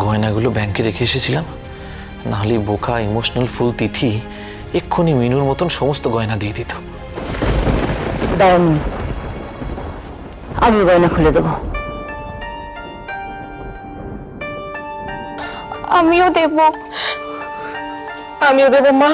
গয়নাগুলো ব্যাংকে রেখে এসেছিলাম, নাহলে বোকা ইমোশনাল ফুল তিথি এক্ষুনি মিনুর মতন সমস্ত গয়না দিয়ে দিত। দাঁড়ান, আমি গয়না খুলে দেব। আমিও দেব, আমিও দেব মা।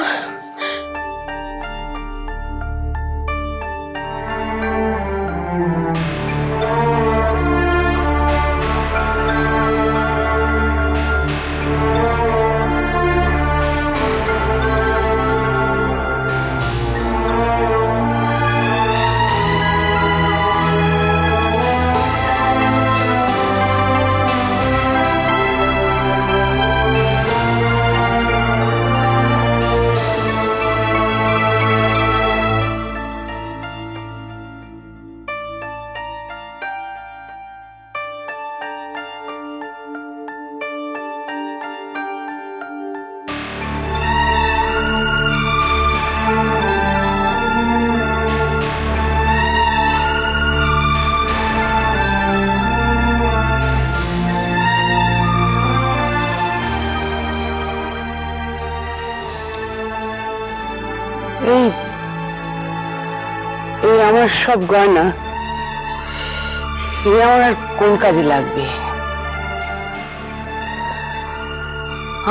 এই আমার সব গয়না, আমার আর কোন কাজে লাগবে?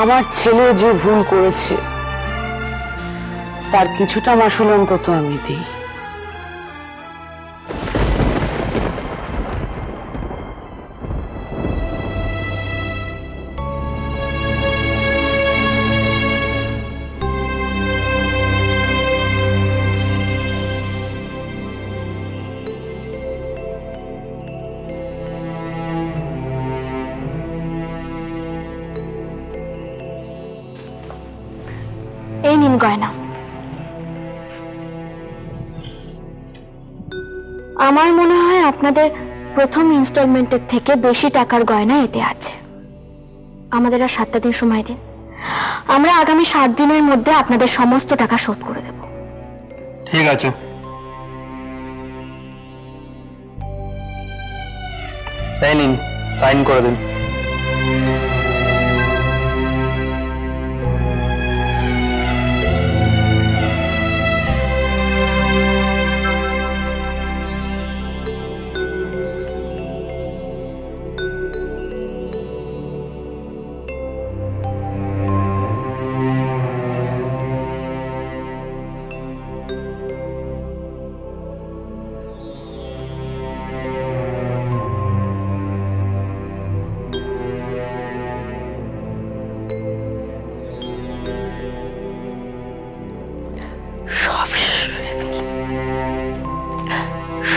আমার ছেলে যে ভুল করেছে তার কিছুটা মাসুল অন্তত আমি দিই। এই নিন গয়না। আমার মনে হয় আপনাদের প্রথম ইনস্টলমেন্টের থেকে বেশি টাকার গয়না এতে আছে। আমাদের আর 7টা দিন সময় দিন, আমরা আগামী 7 দিনের মধ্যে আপনাদের সমস্ত টাকা শোধ করে দেব। ঠিক আছে, এই নিন, সাইন করে দিন।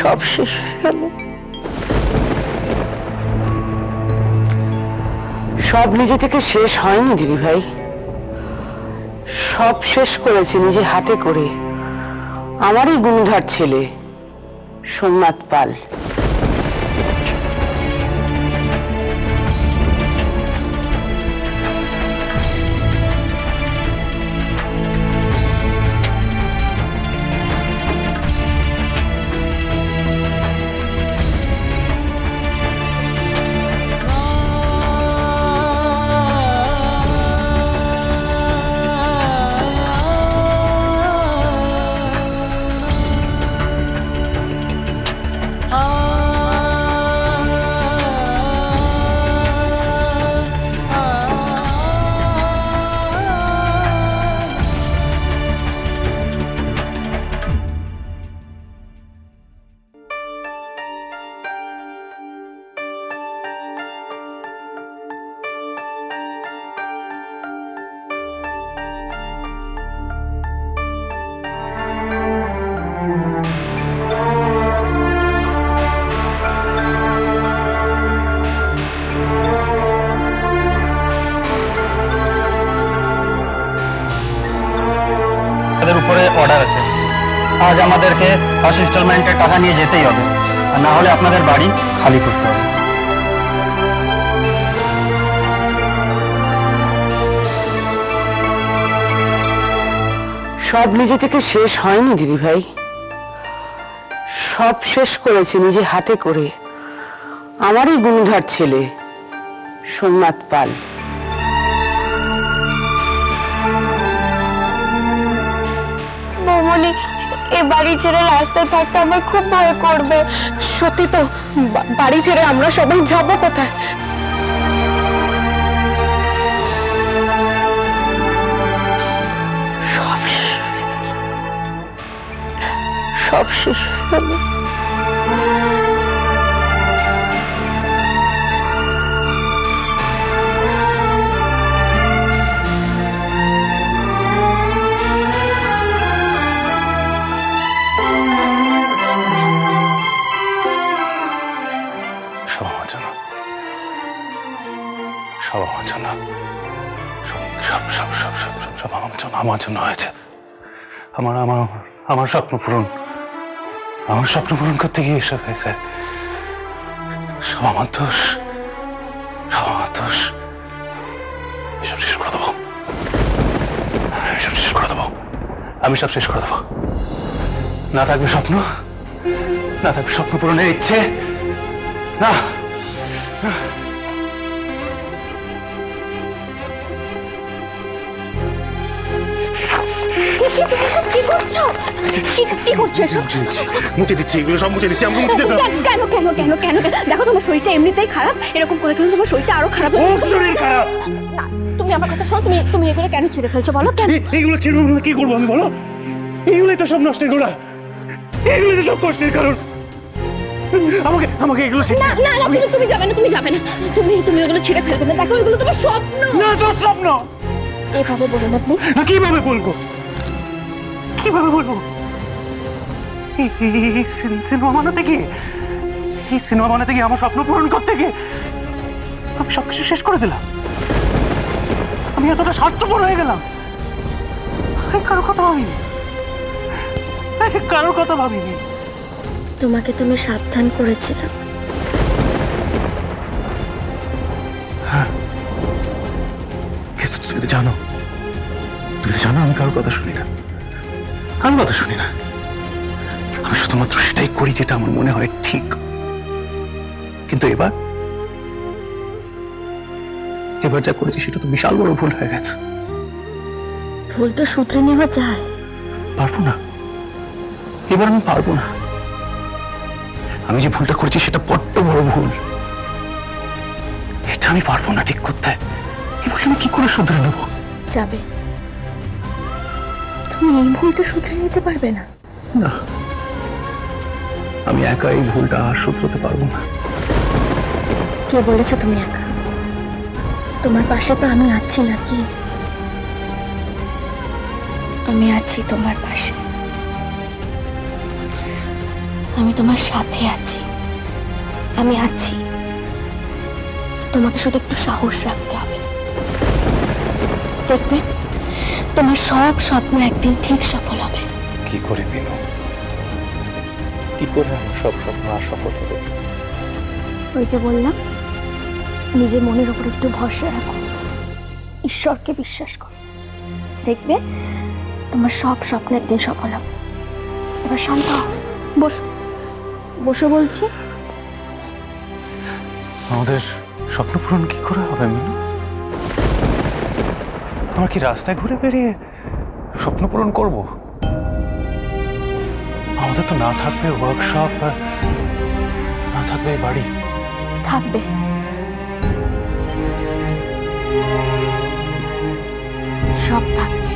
সব শেষ হয়ে গেল। সব নিজে থেকে শেষ হয়নি দিদি ভাই, সব শেষ করেছে নিজে হাতে করে আমারই গুণধর ছেলে সোমনাথ পাল। উপরে অর্ডার আছে, আজ আমাদেরকে ফার্স্ট ইনস্টলমেন্টের টাকা নিয়ে যেতেই হবে, আর না হলে আপনাদের বাড়ি খালি করতে হবে। সব নিজে থেকে শেষ হয়নি দিদি ভাই, সব শেষ করেছে নিজে হাতে করে আমারই গুণধর ছেলে সোমনাথ পাল। উনি এ বাড়ি ছেড়ে রাস্তায় থাকতে আমার খুব ভয় করবে। সত্যি তো, বাড়ি ছেড়ে আমরা সবাই যাব কোথায়? সব শেষ হয়ে গেল, সব শেষ হয়ে গেল। সব আমার জন্য, সব আমার জন্য, সব সব সব সব সব সব আমার জন্য, আমার জন্য হয়েছে। আমার আমার আমার স্বপ্ন পূরণ, আমার স্বপ্ন পূরণ করতে গিয়ে এসব হয়েছে। সব আমার দোষ, সব আমার দোষ। এসব শেষ করে দেবো, এসব শেষ করে দেবো, আমি সব শেষ করে দেবো। না থাকবে স্বপ্ন, না থাকবে স্বপ্ন পূরণের ইচ্ছে, না। কি করছো? কি করছো এসব? মুছে দিচ্ছি, এগুলো সব মুছে দিচ্ছি। আমাকে মুছে দিতে দাও। কেন কেন কেন কেন কেন? দেখো তোমার শরীরটা এমনিতেই খারাপ, এরকম করে কেন তোমার শরীরটা আরো খারাপ হবে? শরীর খারাপ। না, তুমি আমার কথা শোনো, তুমি এগুলো কেন ছেড়ে ফেলছো বলো? কেন? এইগুলো ছেড়ে কি করবো আমি বলো? এইগুলোই তো সব নষ্টের গোড়া, এগুলোই তো সব কষ্টের কারণ। আমাকে আমাকে এগুলো না না না, তুমি যাবে না, তুমি যাবে না, তুমি এগুলো ছেড়ে ফেলবে না। দেখো এগুলো তোমার স্বপ্ন। না, তোর স্বপ্ন। এভাবে বলো না প্লিজ। না, কিভাবে বলবো, কিভাবে বলবো? সিনেমা বানাতে গিয়ে, এই সিনেমা বানাতে গিয়ে, আমার স্বপ্ন পূরণ করতে গিয়ে আমি সবকিছু শেষ করে দিলাম। আমি এতটা স্বার্থপর হয়ে গেলাম। কারোর কথা ভাবিনি, কারোর কথা ভাবিনি। তোমাকে তুমি সাবধান করেছিলাম। কিন্তু তুমি তো জানো, তুমি তো জানো আমি কারোর কথা শুনি না, কারোর কথা শুনি না। আমি শুধুমাত্র সেটাই করি যেটা আমার মনে হয় ঠিক। কিন্তু এবার এবার যা করেছি সেটা তো বিশাল বড় ভুল হয়ে গেছে। ভুল তো শুধরে নেওয়া যায়। পারবো না, এবার আমি পারবো না। আমি যে ভুলটা করেছি সেটা বড্ড বড় ভুল, এটা আমি পারবো না ঠিক করতে। এই ভুল আমি কি করে শুধরে নেব? যাবে, তুমি এই ভুলটা শুধরে নিতে পারবে না। না, আমি একা এই ভুলটা আর শুধরোতে পারবো না। কে বলেছো তুমি একা? তোমার পাশে তো আমি আছি নাকি? আমি আছি তোমার পাশে, আমি তোমার সাথে আছি, আমি আছি। তোমাকে শুধু একটু সাহস রাখতে হবে। দেখবে তোমার সব স্বপ্ন একদিন ঠিক সফল হবে। কি করে বিনু, কি করে আমার সব স্বপ্ন আর সফল হবে? ওই যে বললাম, নিজের মনের উপর একটু ভরসা রাখো, ঈশ্বরকে বিশ্বাস করো, দেখবে তোমার সব স্বপ্ন একদিন সফল হবে। এবার শান্ত হও, বসো বসো বলছি। আমাদের স্বপ্ন পূরণ কি করে হবে মিনু? আমরা কি রাস্তায় ঘুরে বেরিয়ে স্বপ্ন পূরণ করব? আমাদের তো না থাকবে ওয়ার্কশপ, না থাকবে বাড়ি। থাকবে, সব থাকবে।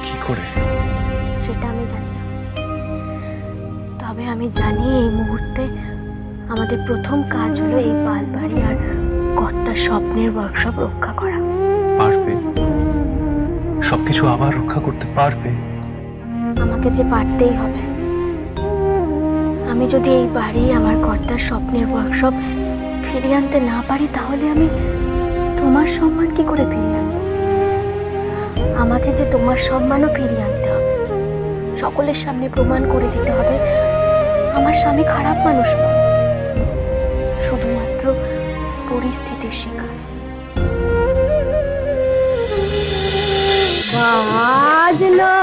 কি করে? সেটা আমি জানি না, তবে আমি জানি এই মুহূর্তে আমাদের প্রথম কাজ হলো এই পালবাড়ি আর কর্তার স্বপ্নের ওয়ার্কশপ রক্ষা করা। পারবে, সবকিছু আবার রক্ষা করতে পারবে। আমাকে যে পারতেই হবে। আমি যদি এই বাড়ি, আমার কর্তার স্বপ্নের ওয়ার্কশপ ফিরিয়ে আনতে না পারি, তাহলে আমি তোমার সম্মান কি করে ফিরিয়ে আনবো? আমাকে যে তোমার সম্মানও ফিরিয়ে আনতে হবে, সকলের সামনে প্রমাণ করে দিতে হবে আমার স্বামী খারাপ মানুষ নয়, শুধুমাত্র পরিস্থিতির শিকার। আজ না